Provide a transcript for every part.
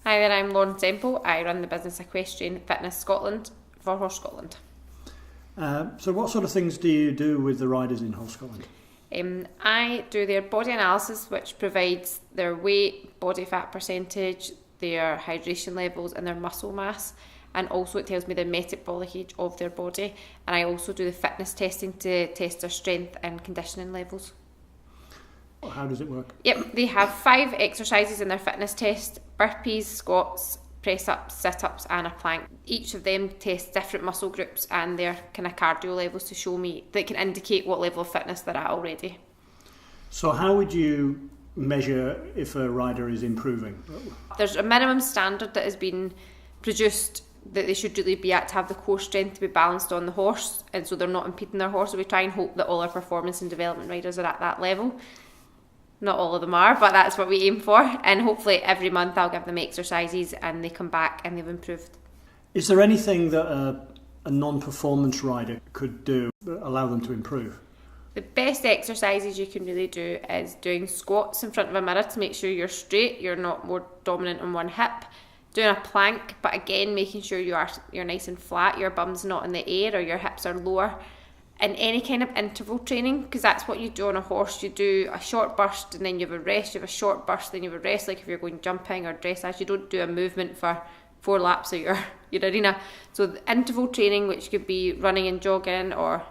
Hi there, I'm Lauren Semple. I run the business Equestrian Fitness Scotland for Horse Scotland. So what sort of things do you do with the riders in Horse Scotland? I do their body analysis, which provides their weight, body fat percentage, their hydration levels and their muscle mass, and also it tells me the metabolic age of their body, and I also do the fitness testing to test their strength and conditioning levels. How does it work? Yep, they have 5 exercises in their fitness test: burpees, squats, press-ups, sit-ups and a plank. Each of them tests different muscle groups and their kind of cardio levels to show me, that can indicate what level of fitness they're at already. So how would you measure if a rider is improving? There's a minimum standard that has been produced that they should really be at to have the core strength to be balanced on the horse, and so they're not impeding their horse. So we try and hope that all our performance and development riders are at that level. Not all of them are, but that's what we aim for, and hopefully every month I'll give them exercises and they come back and they've improved. Is there anything that a non-performance rider could do that allow them to improve? The best exercises you can really do is doing squats in front of a mirror to make sure you're straight, you're not more dominant on one hip. Doing a plank, but again making sure you're nice and flat, your bum's not in the air or your hips are lower. And any kind of interval training, because that's what you do on a horse. You do a short burst and then you have a rest, you have a short burst, then you have a rest, like if you're going jumping or dressage. You don't do a movement for 4 laps of your arena. So the interval training, which could be running and jogging or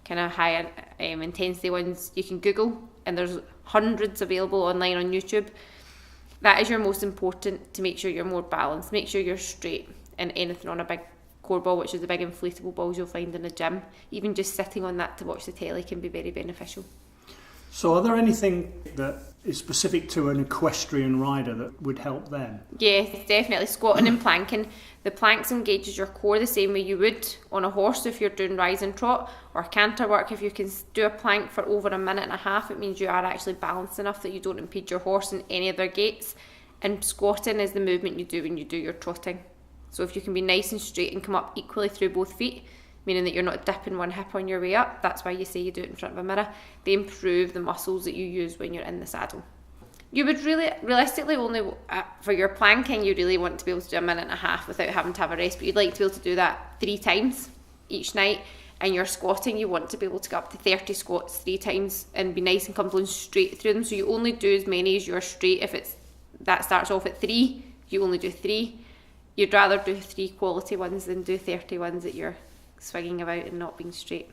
kind of high intensity ones, you can Google, and there's hundreds available online on YouTube. That is your most important, to make sure you're more balanced, make sure you're straight, and anything on a big core ball, which is the big inflatable balls you'll find in a gym. Even just sitting on that to watch the telly can be very beneficial. So are there anything that is specific to an equestrian rider that would help them? Yes, definitely. Squatting and planking. The planks engages your core the same way you would on a horse. If you're doing rise and trot or canter work, if you can do a plank for over a minute and a half, it means you are actually balanced enough that you don't impede your horse in any of their gaits. And squatting is the movement you do when you do your trotting. So if you can be nice and straight and come up equally through both feet, meaning that you're not dipping one hip on your way up, that's why you say you do it in front of a mirror, they improve the muscles that you use when you're in the saddle. You would realistically only, for your planking, you really want to be able to do a minute and a half without having to have a rest, but you'd like to be able to do that 3 times each night. And your squatting, you want to be able to get up to 30 squats 3 times and be nice and comfortable and straight through them. So you only do as many as you're straight. If that starts off at 3, you only do 3. You'd rather do 3 quality ones than do 30 ones that you're swinging about and not being straight.